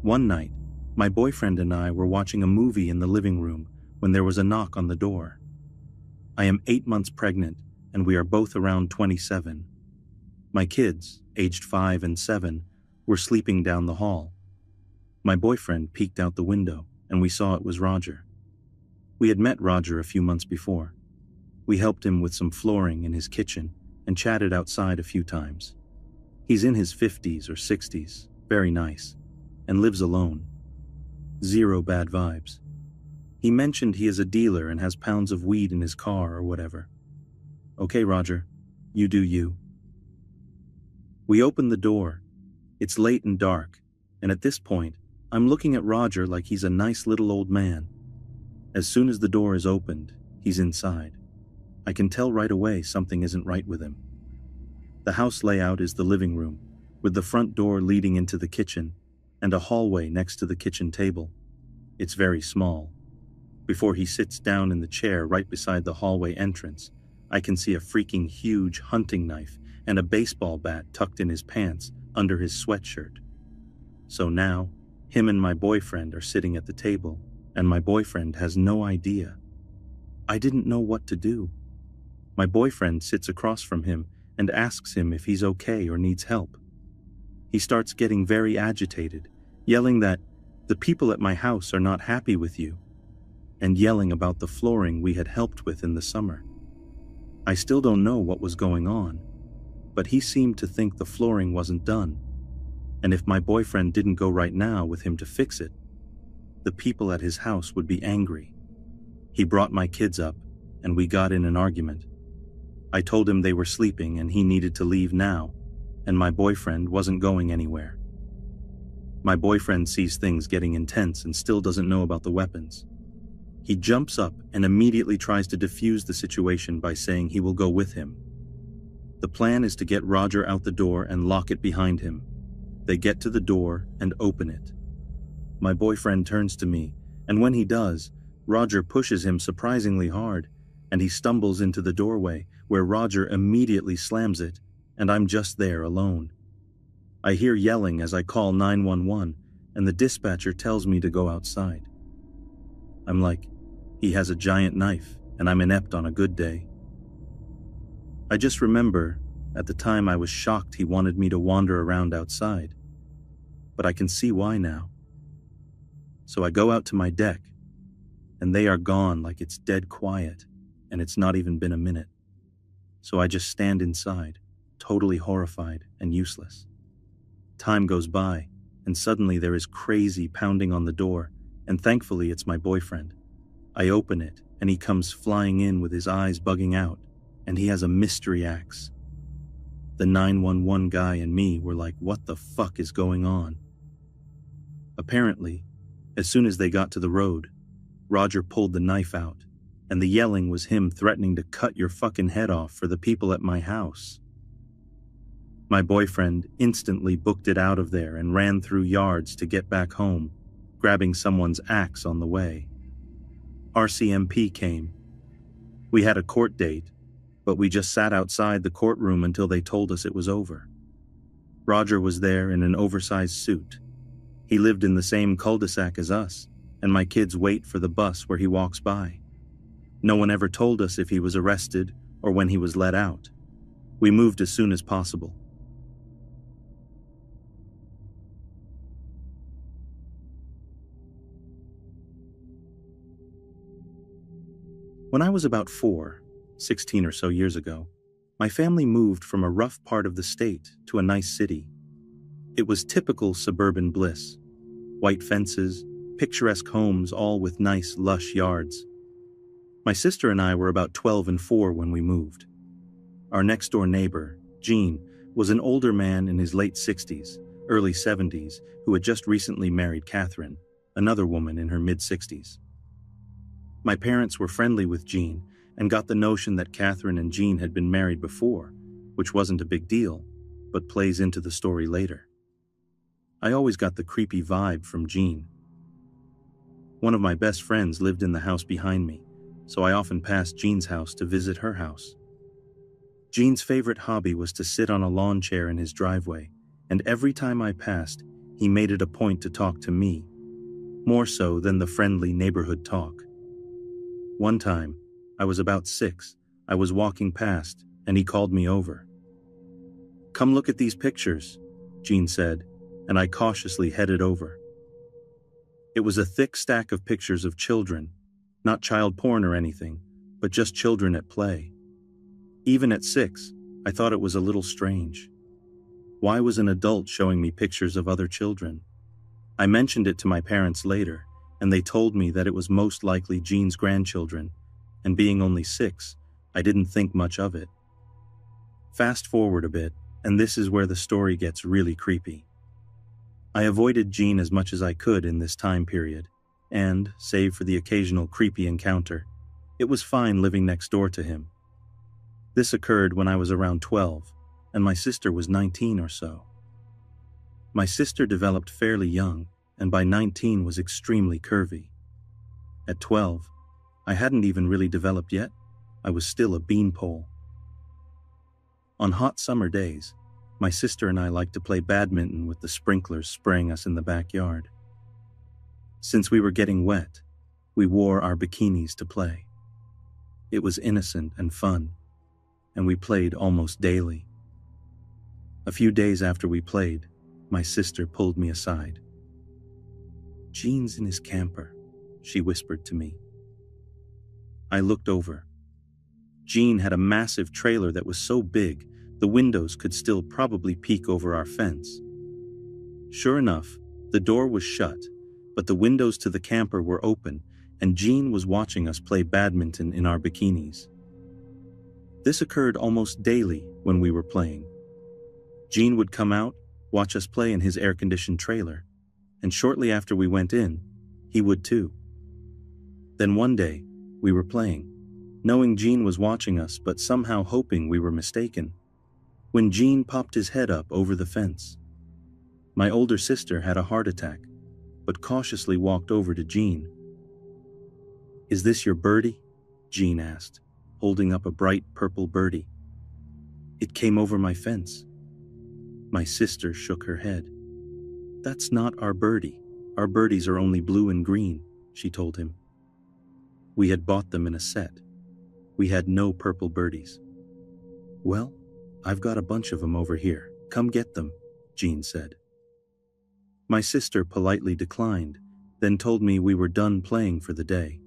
One night, my boyfriend and I were watching a movie in the living room when there was a knock on the door. I am 8 months pregnant, and we are both around 27. My kids, aged 5 and 7, were sleeping down the hall. My boyfriend peeked out the window, and we saw it was Roger. We had met Roger a few months before. We helped him with some flooring in his kitchen and chatted outside a few times. He's in his 50s or 60s, very nice, and lives alone. Zero bad vibes. He mentioned he is a dealer and has pounds of weed in his car or whatever. Okay, Roger, you do you. We open the door. It's late and dark, and at this point, I'm looking at Roger like he's a nice little old man. As soon as the door is opened, he's inside. I can tell right away something isn't right with him. The house layout is the living room, with the front door leading into the kitchen, and a hallway next to the kitchen table. It's very small. Before he sits down in the chair right beside the hallway entrance, I can see a freaking huge hunting knife and a baseball bat tucked in his pants under his sweatshirt. So now, him and my boyfriend are sitting at the table, and my boyfriend has no idea. I didn't know what to do. My boyfriend sits across from him and asks him if he's okay or needs help. He starts getting very agitated, yelling that the people at my house are not happy with you, and yelling about the flooring we had helped with in the summer. I still don't know what was going on, but he seemed to think the flooring wasn't done, and if my boyfriend didn't go right now with him to fix it, the people at his house would be angry. He brought my kids up, and we got in an argument. I told him they were sleeping and he needed to leave now, and my boyfriend wasn't going anywhere. My boyfriend sees things getting intense and still doesn't know about the weapons. He jumps up and immediately tries to defuse the situation by saying he will go with him. The plan is to get Roger out the door and lock it behind him. They get to the door and open it. My boyfriend turns to me, and when he does, Roger pushes him surprisingly hard, and he stumbles into the doorway, where Roger immediately slams it, and I'm just there alone. I hear yelling as I call 911, and the dispatcher tells me to go outside. I'm like, he has a giant knife, and I'm inept on a good day. I just remember, at the time I was shocked he wanted me to wander around outside, but I can see why now. So I go out to my deck, and they are gone like it's dead quiet, and it's not even been a minute. So I just stand inside, totally horrified and useless. Time goes by, and suddenly there is crazy pounding on the door, and thankfully it's my boyfriend. I open it, and he comes flying in with his eyes bugging out, and he has a mystery axe. The 911 guy and me were like, what the fuck is going on? Apparently, as soon as they got to the road, Roger pulled the knife out, and the yelling was him threatening to cut your fucking head off for the people at my house. My boyfriend instantly booked it out of there and ran through yards to get back home, grabbing someone's axe on the way. RCMP came. We had a court date, but we just sat outside the courtroom until they told us it was over. Roger was there in an oversized suit. He lived in the same cul-de-sac as us, and my kids wait for the bus where he walks by. No one ever told us if he was arrested or when he was let out. We moved as soon as possible. When I was about 4, 16 or so years ago, my family moved from a rough part of the state to a nice city. It was typical suburban bliss. White fences, picturesque homes, all with nice, lush yards. My sister and I were about 12 and 4 when we moved. Our next-door neighbor, Gene, was an older man in his late 60s, early 70s, who had just recently married Catherine, another woman in her mid-60s. My parents were friendly with Gene and got the notion that Catherine and Gene had been married before, which wasn't a big deal, but plays into the story later. I always got the creepy vibe from Gene. One of my best friends lived in the house behind me, so I often passed Gene's house to visit her house. Gene's favorite hobby was to sit on a lawn chair in his driveway, and every time I passed, he made it a point to talk to me, more so than the friendly neighborhood talk. One time, I was about 6, I was walking past, and he called me over. "Come look at these pictures," Gene said, and I cautiously headed over. It was a thick stack of pictures of children, not child porn or anything, but just children at play. Even at 6, I thought it was a little strange. Why was an adult showing me pictures of other children? I mentioned it to my parents later, and they told me that it was most likely Gene's grandchildren, and being only 6, I didn't think much of it. Fast forward a bit, and this is where the story gets really creepy. I avoided Gene as much as I could in this time period, and, save for the occasional creepy encounter, it was fine living next door to him. This occurred when I was around 12, and my sister was 19 or so. My sister developed fairly young, and by 19 was extremely curvy. At 12, I hadn't even really developed yet. I was still a beanpole. On hot summer days, my sister and I liked to play badminton with the sprinklers spraying us in the backyard. Since we were getting wet, we wore our bikinis to play. It was innocent and fun, and we played almost daily. A few days after we played, my sister pulled me aside. "Gene's in his camper," she whispered to me. I looked over. Gene had a massive trailer that was so big, the windows could still probably peek over our fence. Sure enough, the door was shut, but the windows to the camper were open, and Gene was watching us play badminton in our bikinis. This occurred almost daily when we were playing. Gene would come out, watch us play in his air-conditioned trailer, and shortly after we went in, he would too. Then one day, we were playing, knowing Gene was watching us but somehow hoping we were mistaken, when Gene popped his head up over the fence. My older sister had a heart attack, but cautiously walked over to Gene. "Is this your birdie?" Gene asked, holding up a bright purple birdie. "It came over my fence." My sister shook her head. "That's not our birdie. Our birdies are only blue and green," she told him. We had bought them in a set. We had no purple birdies. "Well, I've got a bunch of them over here. Come get them," Gene said. My sister politely declined, then told me we were done playing for the day.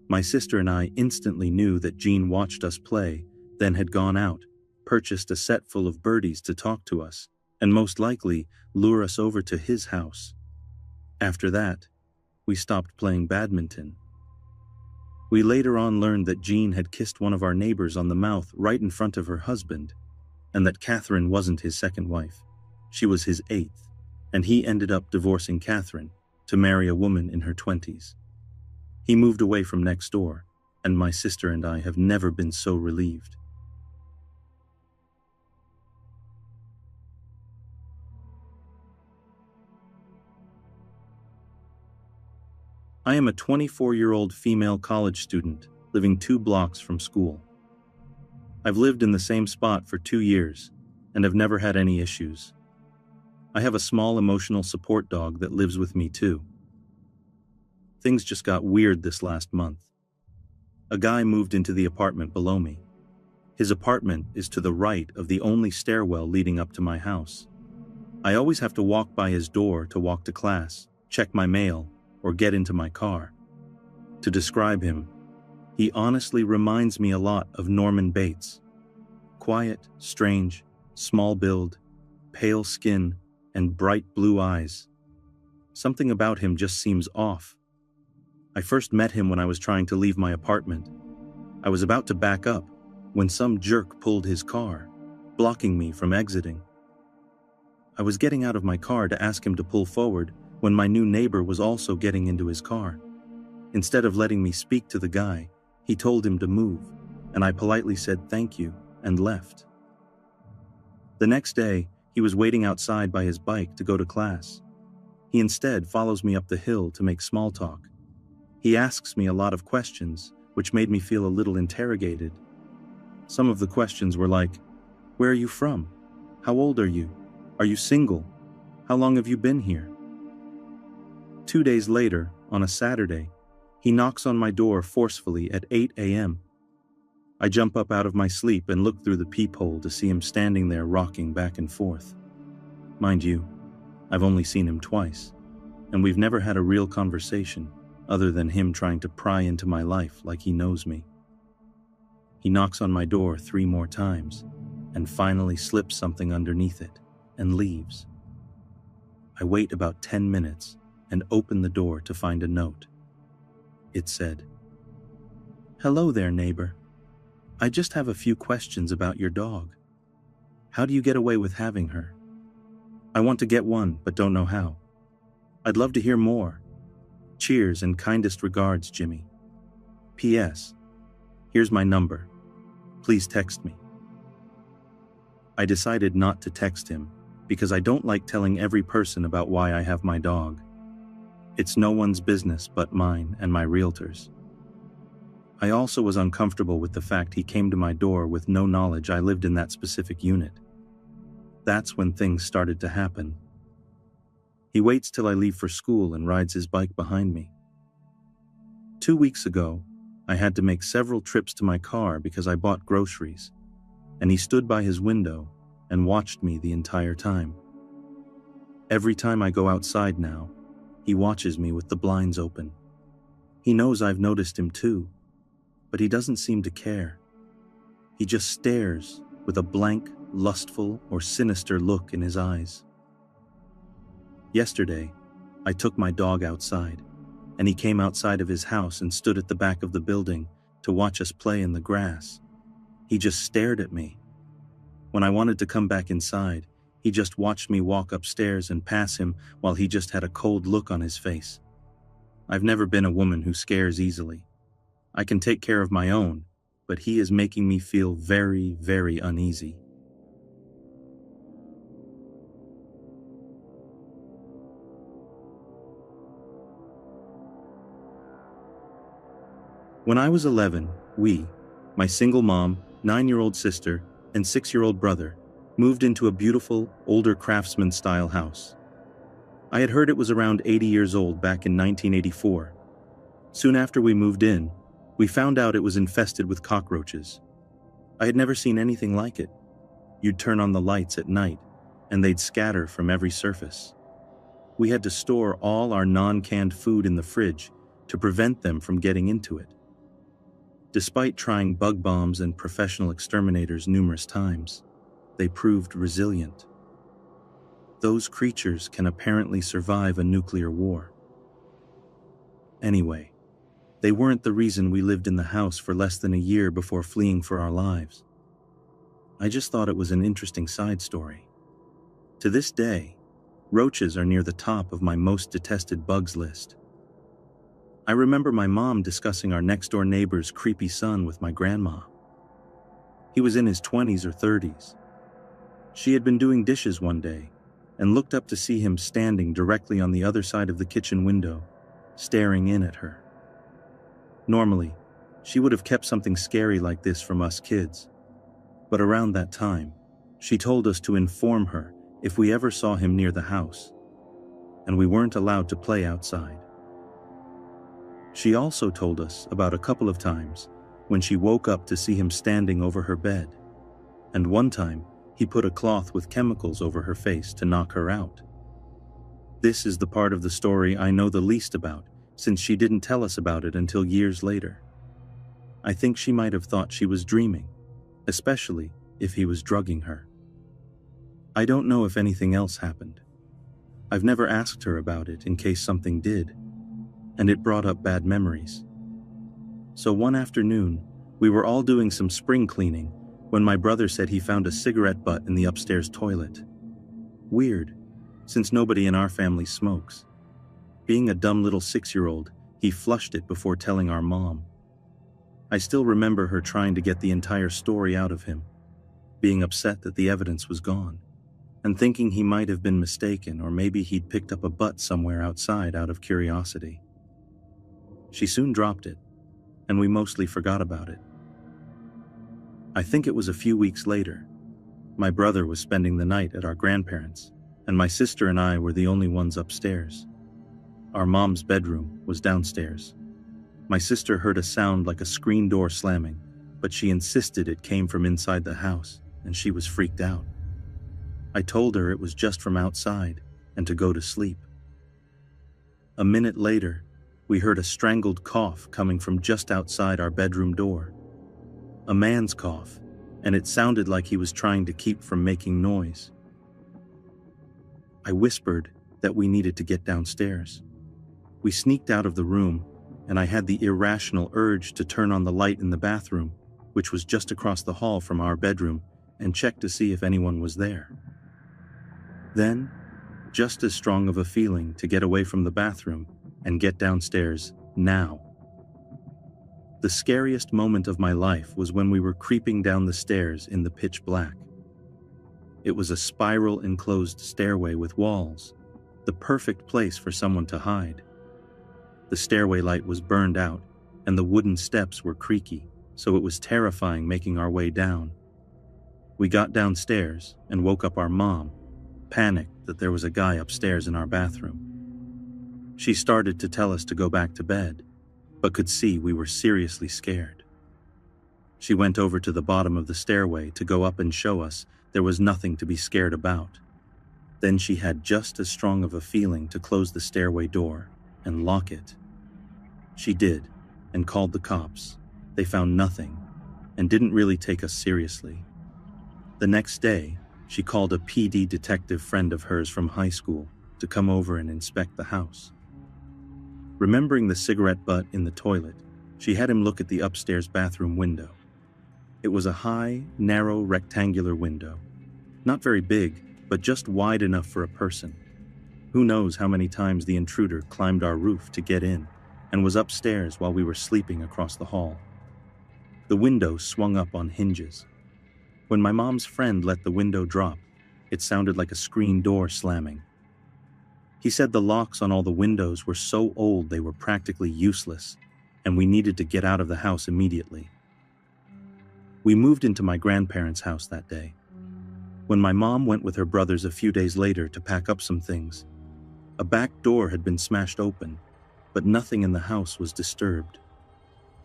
My sister and I instantly knew that Gene watched us play, then had gone out, purchased a set full of birdies to talk to us, and most likely lure us over to his house. After that, we stopped playing badminton. We later on learned that Gene had kissed one of our neighbors on the mouth right in front of her husband, and that Catherine wasn't his second wife. She was his 8th, and he ended up divorcing Catherine to marry a woman in her 20s. He moved away from next door, and my sister and I have never been so relieved. I am a 24-year-old female college student living 2 blocks from school. I've lived in the same spot for 2 years and have never had any issues. I have a small emotional support dog that lives with me too. Things just got weird this last month. A guy moved into the apartment below me. His apartment is to the right of the only stairwell leading up to my house. I always have to walk by his door to walk to class, check my mail, or get into my car. To describe him, he honestly reminds me a lot of Norman Bates. Quiet, strange, small build, pale skin, and bright blue eyes. Something about him just seems off. I first met him when I was trying to leave my apartment. I was about to back up when some jerk pulled his car, blocking me from exiting. I was getting out of my car to ask him to pull forward when my new neighbor was also getting into his car. Instead of letting me speak to the guy, he told him to move, and I politely said thank you and left. The next day, he was waiting outside by his bike to go to class. He instead follows me up the hill to make small talk. He asks me a lot of questions, which made me feel a little interrogated. Some of the questions were like, "Where are you from? How old are you? Are you single? How long have you been here?" 2 days later, on a Saturday, he knocks on my door forcefully at 8 a.m. I jump up out of my sleep and look through the peephole to see him standing there rocking back and forth. Mind you, I've only seen him twice, and we've never had a real conversation other than him trying to pry into my life like he knows me. He knocks on my door 3 more times and finally slips something underneath it and leaves. I wait about 10 minutes and open the door to find a note. It said, "Hello there, neighbor. I just have a few questions about your dog. How do you get away with having her? I want to get one, but don't know how. I'd love to hear more. Cheers and kindest regards, Jimmy. P.S. Here's my number. Please text me." I decided not to text him because I don't like telling every person about why I have my dog. It's no one's business but mine and my realtor's. I also was uncomfortable with the fact he came to my door with no knowledge I lived in that specific unit. That's when things started to happen. He waits till I leave for school and rides his bike behind me. 2 weeks ago, I had to make several trips to my car because I bought groceries, and he stood by his window and watched me the entire time. Every time I go outside now, he watches me with the blinds open. He knows I've noticed him too, but he doesn't seem to care. He just stares with a blank, lustful, or sinister look in his eyes. Yesterday, I took my dog outside, and he came outside of his house and stood at the back of the building to watch us play in the grass. He just stared at me. When I wanted to come back inside, he just watched me walk upstairs and pass him while he just had a cold look on his face. I've never been a woman who scares easily. I can take care of my own, but he is making me feel very, very uneasy. When I was 11, we, my single mom, 9-year-old sister, and 6-year-old brother, moved into a beautiful, older craftsman-style house. I had heard it was around 80 years old back in 1984. Soon after we moved in, we found out it was infested with cockroaches. I had never seen anything like it. You'd turn on the lights at night, and they'd scatter from every surface. We had to store all our non-canned food in the fridge to prevent them from getting into it. Despite trying bug bombs and professional exterminators numerous times, they proved resilient. Those creatures can apparently survive a nuclear war. Anyway, they weren't the reason we lived in the house for less than a year before fleeing for our lives. I just thought it was an interesting side story. To this day, roaches are near the top of my most detested bugs list. I remember my mom discussing our next-door neighbor's creepy son with my grandma. He was in his 20s or 30s. She had been doing dishes one day and looked up to see him standing directly on the other side of the kitchen window, staring in at her. Normally, she would have kept something scary like this from us kids, but around that time, she told us to inform her if we ever saw him near the house, and we weren't allowed to play outside. She also told us about a couple of times when she woke up to see him standing over her bed, and one time he put a cloth with chemicals over her face to knock her out. This is the part of the story I know the least about, since she didn't tell us about it until years later. I think she might have thought she was dreaming, especially if he was drugging her. I don't know if anything else happened. I've never asked her about it in case something did, and it brought up bad memories. So one afternoon, we were all doing some spring cleaning when my brother said he found a cigarette butt in the upstairs toilet. Weird, since nobody in our family smokes. Being a dumb little 6-year-old, he flushed it before telling our mom. I still remember her trying to get the entire story out of him, being upset that the evidence was gone, and thinking he might have been mistaken or maybe he'd picked up a butt somewhere outside out of curiosity. She soon dropped it, and we mostly forgot about it. I think it was a few weeks later. My brother was spending the night at our grandparents', and my sister and I were the only ones upstairs. Our mom's bedroom was downstairs. My sister heard a sound like a screen door slamming, but she insisted it came from inside the house, and she was freaked out. I told her it was just from outside and to go to sleep. A minute later, we heard a strangled cough coming from just outside our bedroom door. A man's cough, and it sounded like he was trying to keep from making noise. I whispered that we needed to get downstairs. We sneaked out of the room, and I had the irrational urge to turn on the light in the bathroom, which was just across the hall from our bedroom, and check to see if anyone was there. Then, just as strong of a feeling to get away from the bathroom and get downstairs now. The scariest moment of my life was when we were creeping down the stairs in the pitch black. It was a spiral enclosed stairway with walls, the perfect place for someone to hide. The stairway light was burned out, and the wooden steps were creaky, so it was terrifying making our way down. We got downstairs and woke up our mom, panicked that there was a guy upstairs in our bathroom. She started to tell us to go back to bed, but could see we were seriously scared. She went over to the bottom of the stairway to go up and show us there was nothing to be scared about. Then she had just as strong of a feeling to close the stairway door and lock it. She did, and called the cops. They found nothing, and didn't really take us seriously. The next day, she called a PD detective friend of hers from high school to come over and inspect the house. Remembering the cigarette butt in the toilet, she had him look at the upstairs bathroom window. It was a high, narrow, rectangular window. Not very big, but just wide enough for a person. Who knows how many times the intruder climbed our roof to get in and was upstairs while we were sleeping across the hall. The window swung up on hinges. When my mom's friend let the window drop, it sounded like a screen door slamming. He said the locks on all the windows were so old they were practically useless, and we needed to get out of the house immediately. We moved into my grandparents' house that day. When my mom went with her brothers a few days later to pack up some things, a back door had been smashed open, but nothing in the house was disturbed.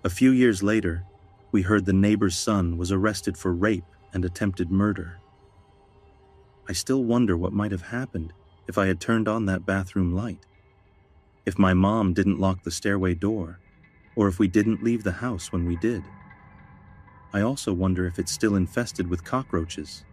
A few years later, we heard the neighbor's son was arrested for rape and attempted murder. I still wonder what might have happened if I had turned on that bathroom light, if my mom didn't lock the stairway door, or if we didn't leave the house when we did. I also wonder if it's still infested with cockroaches.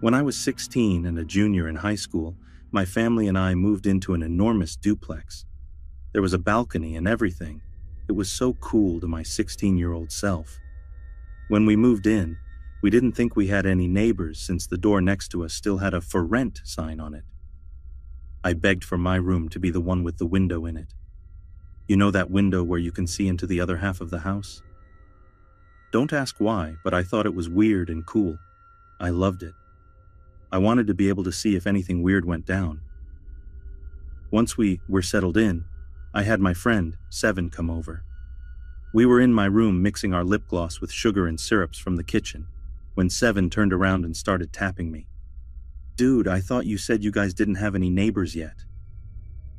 When I was 16 and a junior in high school, my family and I moved into an enormous duplex. There was a balcony and everything. It was so cool to my 16-year-old self. When we moved in, we didn't think we had any neighbors since the door next to us still had a "For Rent" sign on it. I begged for my room to be the one with the window in it. You know that window where you can see into the other half of the house? Don't ask why, but I thought it was weird and cool. I loved it. I wanted to be able to see if anything weird went down. Once we were settled in, I had my friend, Seven, come over. We were in my room mixing our lip gloss with sugar and syrups from the kitchen, when Seven turned around and started tapping me. "Dude, I thought you said you guys didn't have any neighbors yet."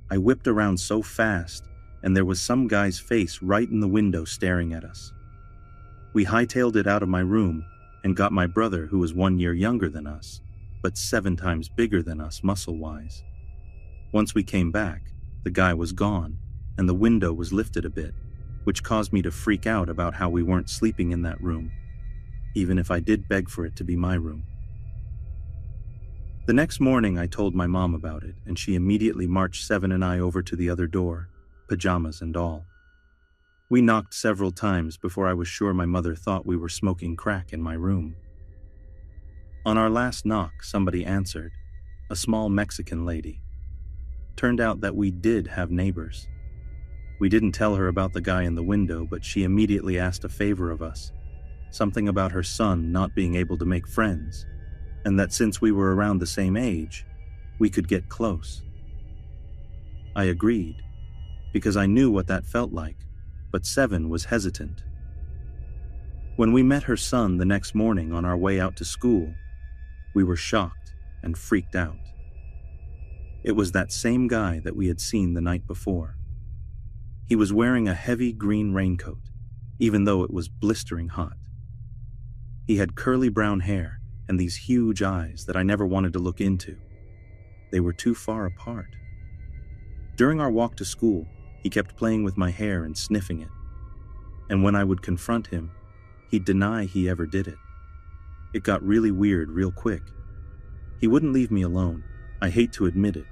I whipped around so fast, and there was some guy's face right in the window staring at us. We hightailed it out of my room and got my brother, who was 1 year younger than us, but 7 times bigger than us muscle-wise. Once we came back, the guy was gone, and the window was lifted a bit, which caused me to freak out about how we weren't sleeping in that room, even if I did beg for it to be my room. The next morning I told my mom about it, and she immediately marched Seven and I over to the other door, pajamas and all. We knocked several times before I was sure my mother thought we were smoking crack in my room. On our last knock, somebody answered, a small Mexican lady. Turned out that we did have neighbors. We didn't tell her about the guy in the window, but she immediately asked a favor of us, something about her son not being able to make friends, and that since we were around the same age, we could get close. I agreed, because I knew what that felt like, but Seven was hesitant. When we met her son the next morning on our way out to school, we were shocked and freaked out. It was that same guy that we had seen the night before. He was wearing a heavy green raincoat, even though it was blistering hot. He had curly brown hair and these huge eyes that I never wanted to look into. They were too far apart. During our walk to school, he kept playing with my hair and sniffing it. And when I would confront him, he'd deny he ever did it. It got really weird real quick. He wouldn't leave me alone. I hate to admit it,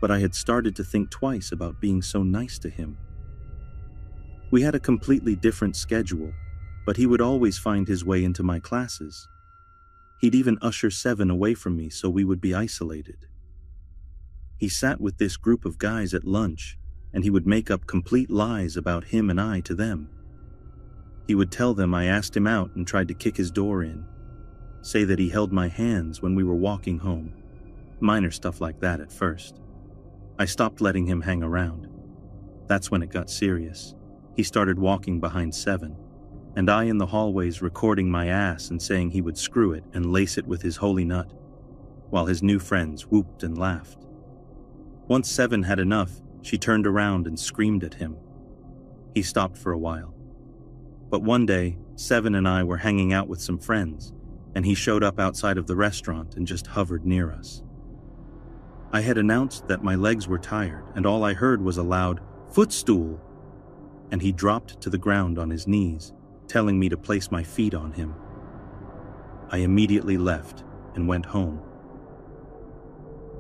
but I had started to think twice about being so nice to him. We had a completely different schedule, but he would always find his way into my classes. He'd even usher Seven away from me so we would be isolated. He sat with this group of guys at lunch, and he would make up complete lies about him and I to them. He would tell them I asked him out and tried to kick his door in, say that he held my hands when we were walking home. Minor stuff like that at first. I stopped letting him hang around. That's when it got serious. He started walking behind Seven, and I in the hallways recording my ass and saying he would screw it and lace it with his holy nut, while his new friends whooped and laughed. Once Seven had enough, she turned around and screamed at him. He stopped for a while. But one day, Seven and I were hanging out with some friends, and he showed up outside of the restaurant and just hovered near us. I had announced that my legs were tired, and all I heard was a loud, "Footstool!" And he dropped to the ground on his knees, telling me to place my feet on him. I immediately left and went home.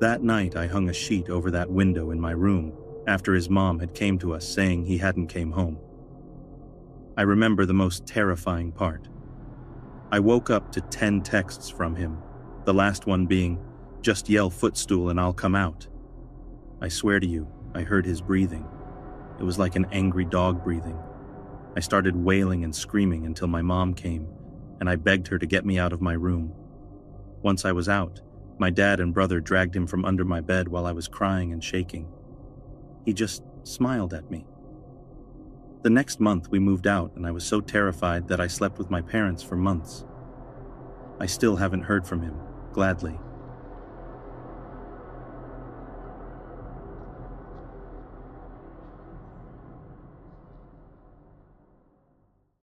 That night I hung a sheet over that window in my room after his mom had came to us saying he hadn't came home. I remember the most terrifying part. I woke up to 10 texts from him, the last one being, "Just yell footstool and I'll come out." I swear to you, I heard his breathing. It was like an angry dog breathing. I started wailing and screaming until my mom came, and I begged her to get me out of my room. Once I was out, my dad and brother dragged him from under my bed while I was crying and shaking. He just smiled at me. The next month we moved out, and I was so terrified that I slept with my parents for months. I still haven't heard from him, gladly.